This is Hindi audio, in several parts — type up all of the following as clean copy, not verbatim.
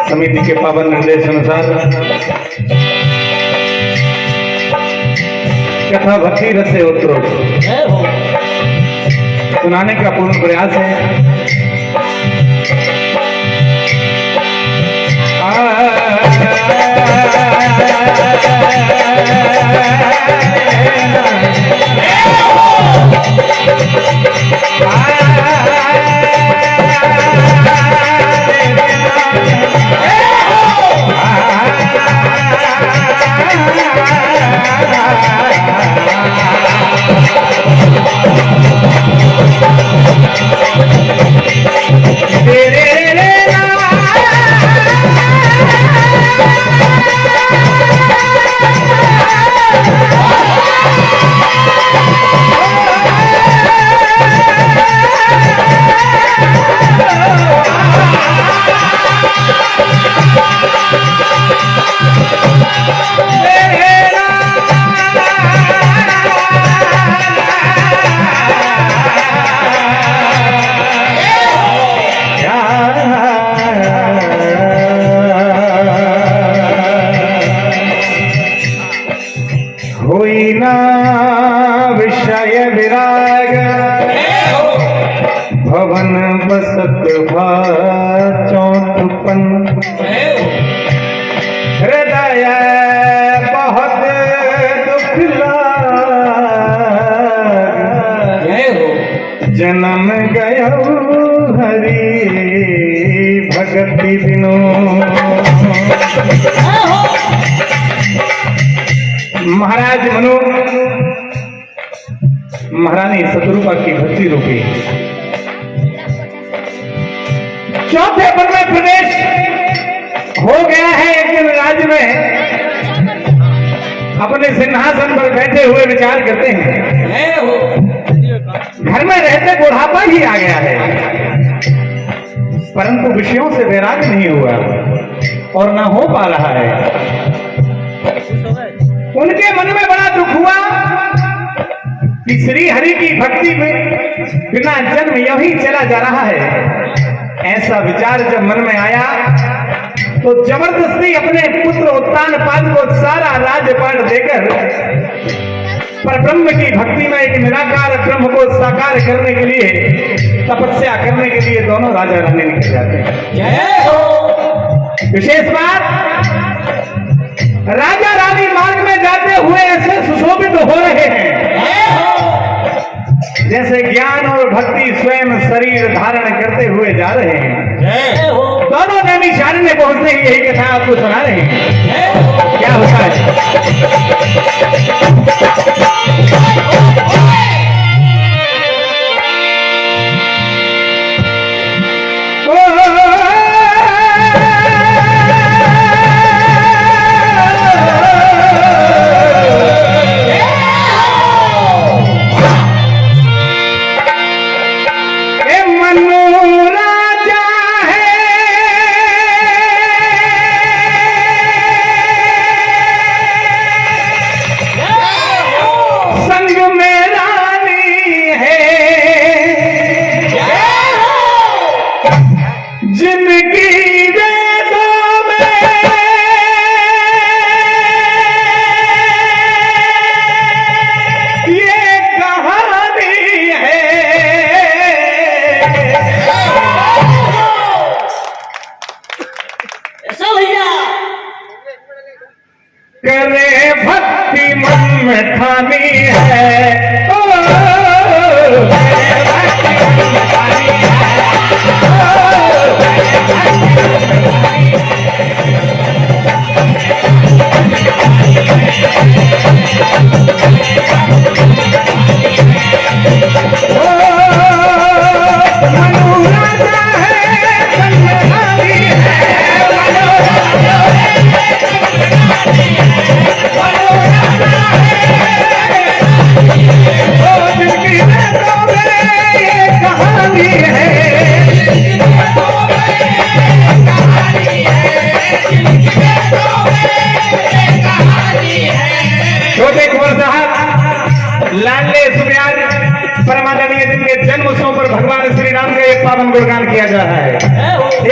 समिति के पावन निर्देश अनुसार कथा भक्ति रस से उत्तरों सुनाने का पूर्ण प्रयास है। विषय विराग भवन बसत चौथपन हृदय बहुत दुख जन्म गयो हरि भगति बिनो। महाराज मनु महारानी शत्रुपा की भक्ति रूपी चौथे पर में प्रवेश हो गया है। एक दिन राज्य में अपने सिंहासन पर बैठे हुए विचार करते हैं, घर में रहते बुढ़ापा ही आ गया है, परंतु विषयों से वैराग्य नहीं हुआ और ना हो पा रहा है। उनके मन में बड़ा दुख हुआ कि श्री हरि की भक्ति में बिना जन्म यही चला जा रहा है। ऐसा विचार जब मन में आया तो जबरदस्ती अपने पुत्र उत्तानपाद को सारा राज्यपाट देकर पर ब्रह्म की भक्ति में एक निराकार ब्रह्म को साकार करने के लिए तपस्या करने के लिए दोनों राजा रानी निकल जाते हैं। विशेष बात, राजा रानी मार्ग में जाते हुए ऐसे सुशोभित हो रहे हैं जैसे ज्ञान और भक्ति स्वयं शरीर धारण करते हुए जा रहे हैं। दोनों नैमिषारण्य पहुंचते ही यही कथा आपको सुना रहे हैं। क्या होता है? करे भक्ति मन में ठानी है, है छोटे कुंवर साहब लाडले सुबियार परमादरणीय जिनके जन्म उत्सव पर भगवान श्री राम का एक पावन गुणगान किया जा रहा है।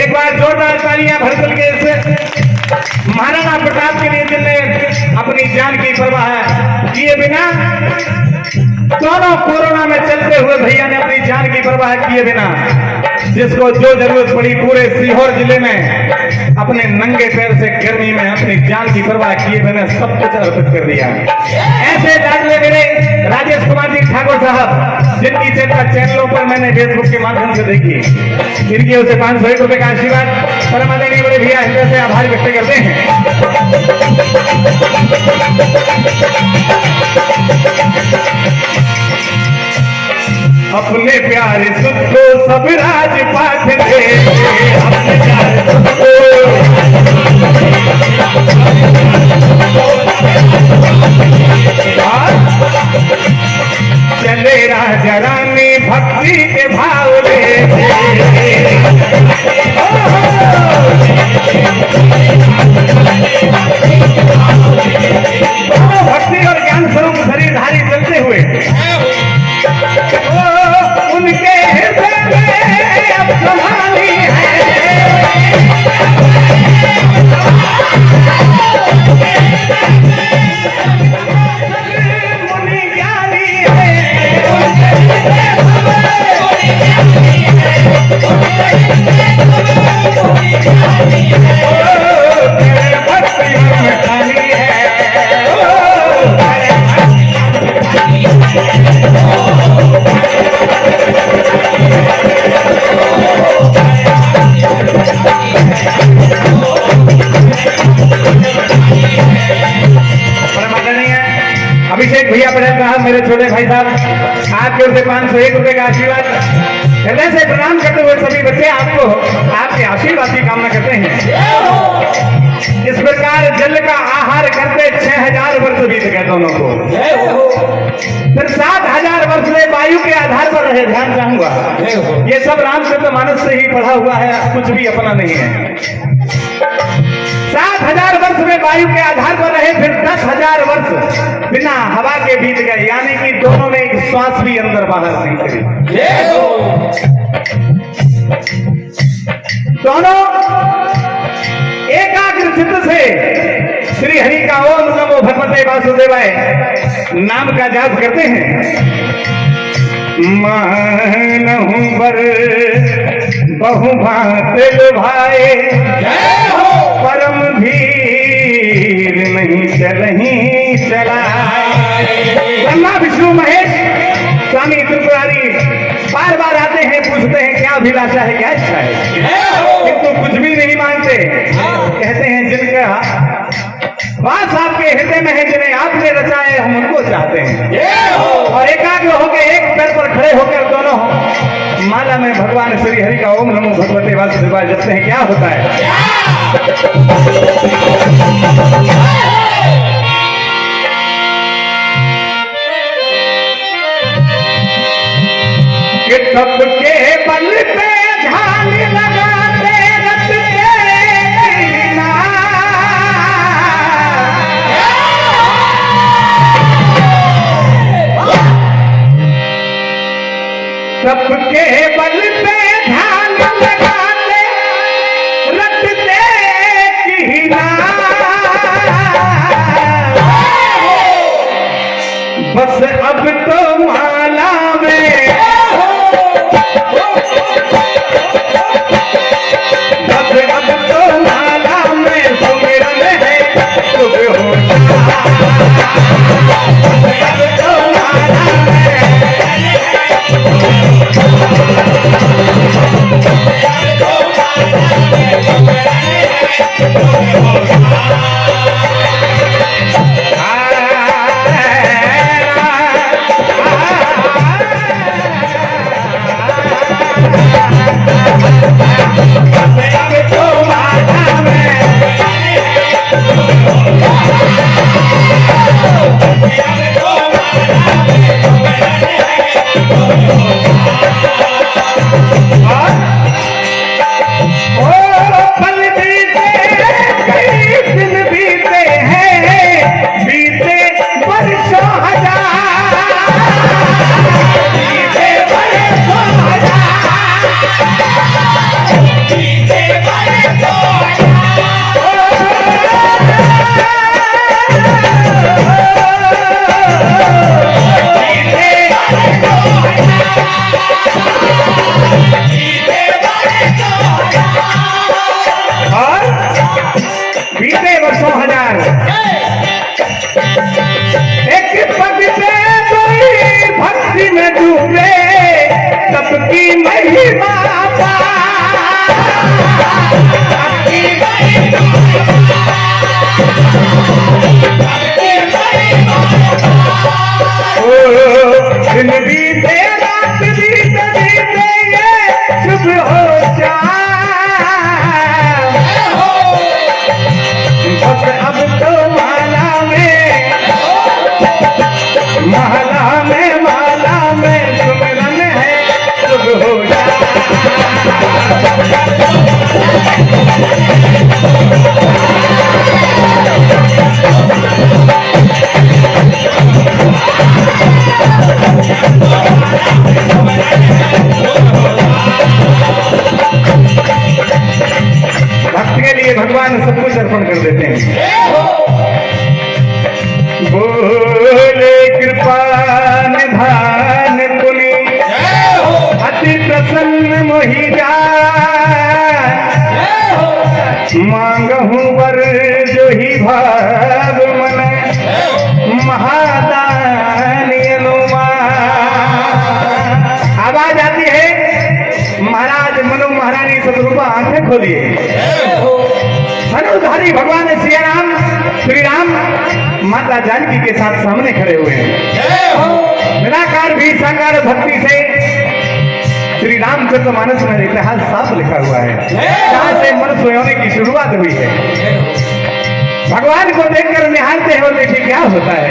एक बार जोरदार तालियां भरतल के इस महाराणा प्रताप के लिए जिनने अपनी जान की परवाह किए बिना, दोनों कोरोना में चलते हुए भैया ने अपनी जान की परवाह किए बिना जिसको जो जरूरत पड़ी पूरे सीहोर जिले में अपने नंगे पैर से गर्मी में अपनी जान की परवाह किए बिना सब कुछ अर्पित कर दिया। ऐसे लाडले मेरे राजेश कुमार जी ठाकुर साहब जिनकी चर्चा चैनलों पर मैंने फेसबुक के माध्यम से देखी, इनकी ओर से 501 रुपए का आशीर्वाद परमादरणीय बड़े भैया हृदय से आभार व्यक्त करते हैं। अपने प्यारे सुख को सब राज पाठ दे, अपने प्यारे सुख को चले राजा रानी भक्ति के भाव ले, भक्ति और ज्ञान स्वरूप शरीरधारी चलते हुए उनके हृदय में अब संभाली है, मुनि ज्ञानी है, भक्ति में खाली है। अभिषेक भैया पटेल साहब मेरे छोटे भाई साहब आपके ओर से 501 रुपए का आशीर्वाद हृदय से प्रणाम करते हुए सभी बच्चे आपको आपके आशीर्वाद की कामना करते हैं। इस प्रकार जल का आहार करते 6000 वर्ष बीत गए दोनों को, फिर 7000 वर्ष में वायु के आधार पर रहे। ध्यान चाहूंगा ये सब रामचरितमानस से ही पढ़ा हुआ है, कुछ भी अपना नहीं है। 7000 वर्ष में वायु के आधार पर रहे, फिर 10,000 वर्ष बिना हवा के बीत गए, यानी कि दोनों में एक श्वास भी अंदर बाहर नहीं करी। दोनों एकाग्र चित्त से श्री हरि का ओम नमो भगवते वासुदेवाय नाम का जाप करते हैं। मानहु बर बहुभात लुभाए, परम धीर नहीं चलही चलाए। ब्रह्मा विष्णु महेश स्वामी त्रिपुरारी बार बार आते हैं, पूछते हैं क्या अभिलाषा है, क्या इच्छा है, किंतु कुछ भी नहीं मांगते। कहते हैं जिनका वास आपके हृदय में है, जिन्हें आपने रचाए, हम उनको चाहते हैं। और एकाग्र होकर एक पैर पर खड़े होकर दोनों माला में भगवान श्री हरि का ओम नमो भगवते वासुदेवाय जपते हैं। क्या होता है कि तप के बल पे ध्यान लगाते रखते ना, तप के बल पे ध्यान लगाते रखते की ना, बस अब तो माला में बोले कृपा निधान पुनि अति प्रसन्न मोहि मांगहूं वर जो ही भाव मन महादानी अनुमान। आवाज आती है महाराज मनु महारानी सदरूपा आंखें खोलिए। धनुधारी भगवान श्री राम माता जानकी के साथ सामने खड़े हुए हैं। निराकार भी साकार भक्ति से श्री रामचरितमानस में इतिहास साफ लिखा हुआ है, जहां से मनुष्य होने की शुरुआत हुई है। भगवान को देखकर निहारते हो, देखिए क्या होता है।